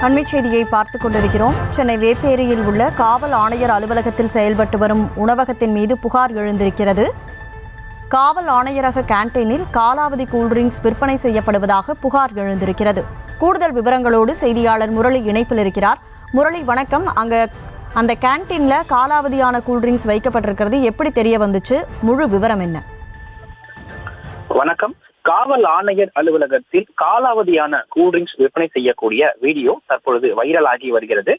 அண்மைச் செய்தியை பார்த்துக் கொண்டிருக்கிறோம். சென்னை வேப்பேரியில் உள்ள காவல் ஆணையர் அலுவலகத்தில் செயல்பட்டு வரும் உணவகத்தின் மீது புகார் எழுந்திருக்கிறது. காவல் ஆணையரக கேண்டீனில் காலாவதி கூல்ட்ரிங்க்ஸ் விற்பனை செய்யப்படுவதாக புகார் எழுந்திருக்கிறது. கூடுதல் விவரங்களோடு செய்தியாளர் முரளி இணைப்பில் இருக்கிறார். முரளி, வணக்கம். அந்த கேண்டீன்ல காலாவதியான கூல்ட்ரிங்க்ஸ் வைக்கப்பட்டிருக்கிறது, எப்படி தெரிய வந்துச்சு? முழு விவரம் என்ன? வணக்கம். காவல் ஆணையர் அலுவலகத்தில் காலாவதியான கூல்ட்ரிங்க்ஸ் விற்பனை செய்யக்கூடிய வீடியோ தற்பொழுது வைரலாகி வருகிறது.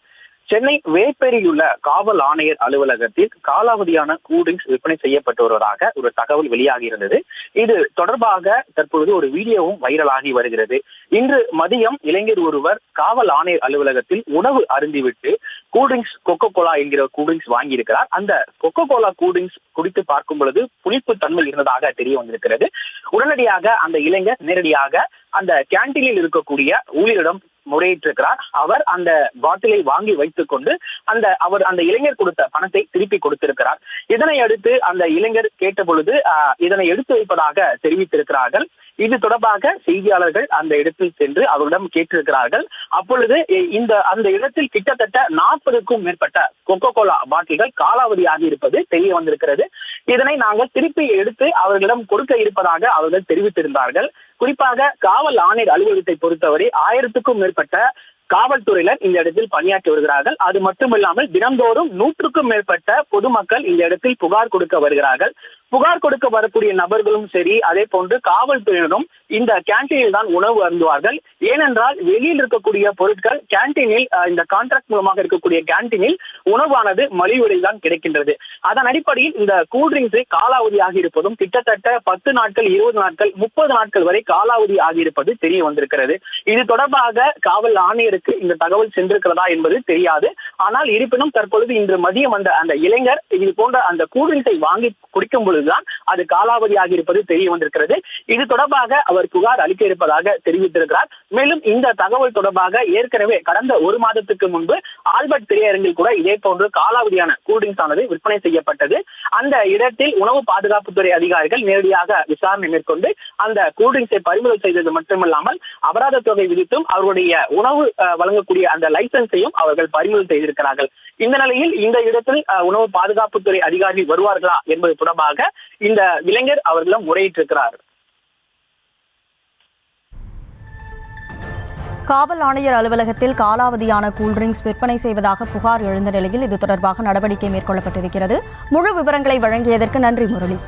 சென்னை வேப்பேரியில் உள்ள காவல் ஆணையர் அலுவலகத்தில் காலாவதியான கூல்ட்ரிங்க்ஸ் விற்பனை செய்யப்பட்டு வருவதாக ஒரு தகவல் வெளியாகி இருந்தது. இது தொடர்பாக தற்பொழுது ஒரு வீடியோவும் வைரலாகி வருகிறது. இன்று மதியம் இளைஞர் ஒருவர் காவல் ஆணையர் அலுவலகத்தில் உணவு அருந்திவிட்டு கூல்ட்ரிங்க்ஸ் கொக்கோ கோலா என்கிற கூல்ட்ரிங்க்ஸ் வாங்கியிருக்கிறார். அந்த கொக்கோ கோலா கூல்ட்ரிங்க்ஸ் குடித்து பார்க்கும் பொழுது புளிப்பு தன்மை இருந்ததாக தெரிய வந்திருக்கிறது. உடனடியாக அந்த இளைஞர் நேரடியாக அந்த கேண்டீனில் இருக்கக்கூடிய ஊழியரிடம் முறையிட்டிருக்கிறார். அவர் அந்த பாட்டிலை வாங்கி வைத்துக் கொண்டு அவர் அந்த இளைஞர் கொடுத்த பணத்தை திருப்பி கொடுத்திருக்கிறார். இதனை அடுத்து அந்த இளைஞர் கேட்ட பொழுது இதனை எடுத்து வைப்பதாக தெரிவித்திருக்கிறார்கள். இது தொடர்பாக செய்தியாளர்கள் அந்த இடத்தில் சென்று அவரிடம் கேட்டிருக்கிறார்கள். அப்பொழுது அந்த இடத்தில் கிட்டத்தட்ட 40க்கும் மேற்பட்ட கொக்கோ கோலா பாட்டில்கள் காலாவதியாகி இருப்பது தெரிய வந்திருக்கிறது. இதனை நாங்கள் திருப்பி எடுத்து அவர்களிடம் கொடுக்க இருப்பதாக அவர்கள் தெரிவித்திருந்தார்கள். குறிப்பாக காவல் ஆணையர் அலுவலகத்தை பொறுத்தவரை 1000க்கும் மேற்பட்ட காவல்துறையினர் இந்த இடத்தில் பணியாற்றி வருகிறார்கள். அது மட்டுமில்லாமல் தினந்தோறும் 100க்கும் மேற்பட்ட பொதுமக்கள் இந்த இடத்தில் புகார் கொடுக்க வருகிறார்கள். புகார் கொடுக்க வரக்கூடிய நபர்களும் சரி, அதே போன்று காவல்துறையினரும் இந்த கேண்டீனில் தான் உணவு அருந்துவார்கள். ஏனென்றால் வெளியில் இருக்கக்கூடிய பொருட்கள் கேண்டீனில், இந்த கான்ட்ராக்ட் மூலமாக இருக்கக்கூடிய கேண்டீனில் உணவானது மலிவு விலையில் தான் கிடைக்கின்றது. அதன் அடிப்படையில் இந்த கூல்ட்ரிங்க்ஸை காலாவதி ஆகியிருப்பதும் கிட்டத்தட்ட 10 நாட்கள், 20 நாட்கள், 30 நாட்கள் வரை காலாவதி ஆகியிருப்பது தெரிய வந்திருக்கிறது. இது தொடர்பாக காவல் ஆணையருக்கு இந்த தகவல் சென்றிருக்கிறதா என்பது தெரியாது. ஆனால் இருப்பினும் தற்பொழுது இன்று மதியம் அந்த இளைஞர் இது போன்ற அந்த கூல்ட்ரிங்க்ஸை வாங்கி குடிக்கும் பொழுதுதான் அது காலாவதி ஆகியிருப்பது தெரிய வந்திருக்கிறது. இது தொடர்பாக அவர் புகார் அளிக்க இருப்பதாக தெரிவித்திருக்கிறார். மேலும் இந்த தகவல் தொடர்பாக ஏற்கனவே கடந்த 1 மாதத்துக்கு முன்பு ஆல்பர்ட் திரையரங்கில் கூட இதே போன்று காலாவதியான கூல்ட்ரிங்க்ஸ் ஆனது விற்பனை செய்யப்பட்டது. அந்த இடத்தில் உணவு பாதுகாப்புத்துறை அதிகாரிகள் நேரடியாக விசாரணை மேற்கொண்டு அந்த கூல்ட்ரிங்க்ஸை பறிமுதல் செய்தது மட்டுமல்லாமல் அபராத தொகை விதித்தும் அவருடைய உணவு வழங்கக்கூடிய அந்த லைசன்ஸையும் அவர்கள் பறிமுதல் செய்திருக்கிறார்கள். இந்த நிலையில் இந்த இடத்தில் உணவு பாதுகாப்புத்துறை அதிகாரிகள் வருவார்களா என்பது தொடர்பாக இந்த இளைஞர் அவர்களிடம் முறையிட்டிருக்கிறார். காவல் ஆணையர் அலுவலகத்தில் காலாவதியான கூல்ட்ரிங்க்ஸ் விற்பனை செய்வதாக புகார் எழுந்த நிலையில் இது தொடர்பாக நடவடிக்கை மேற்கொள்ளப்பட்டிருக்கிறது. முழு விவரங்களை வழங்கியதற்கு நன்றி முரளி.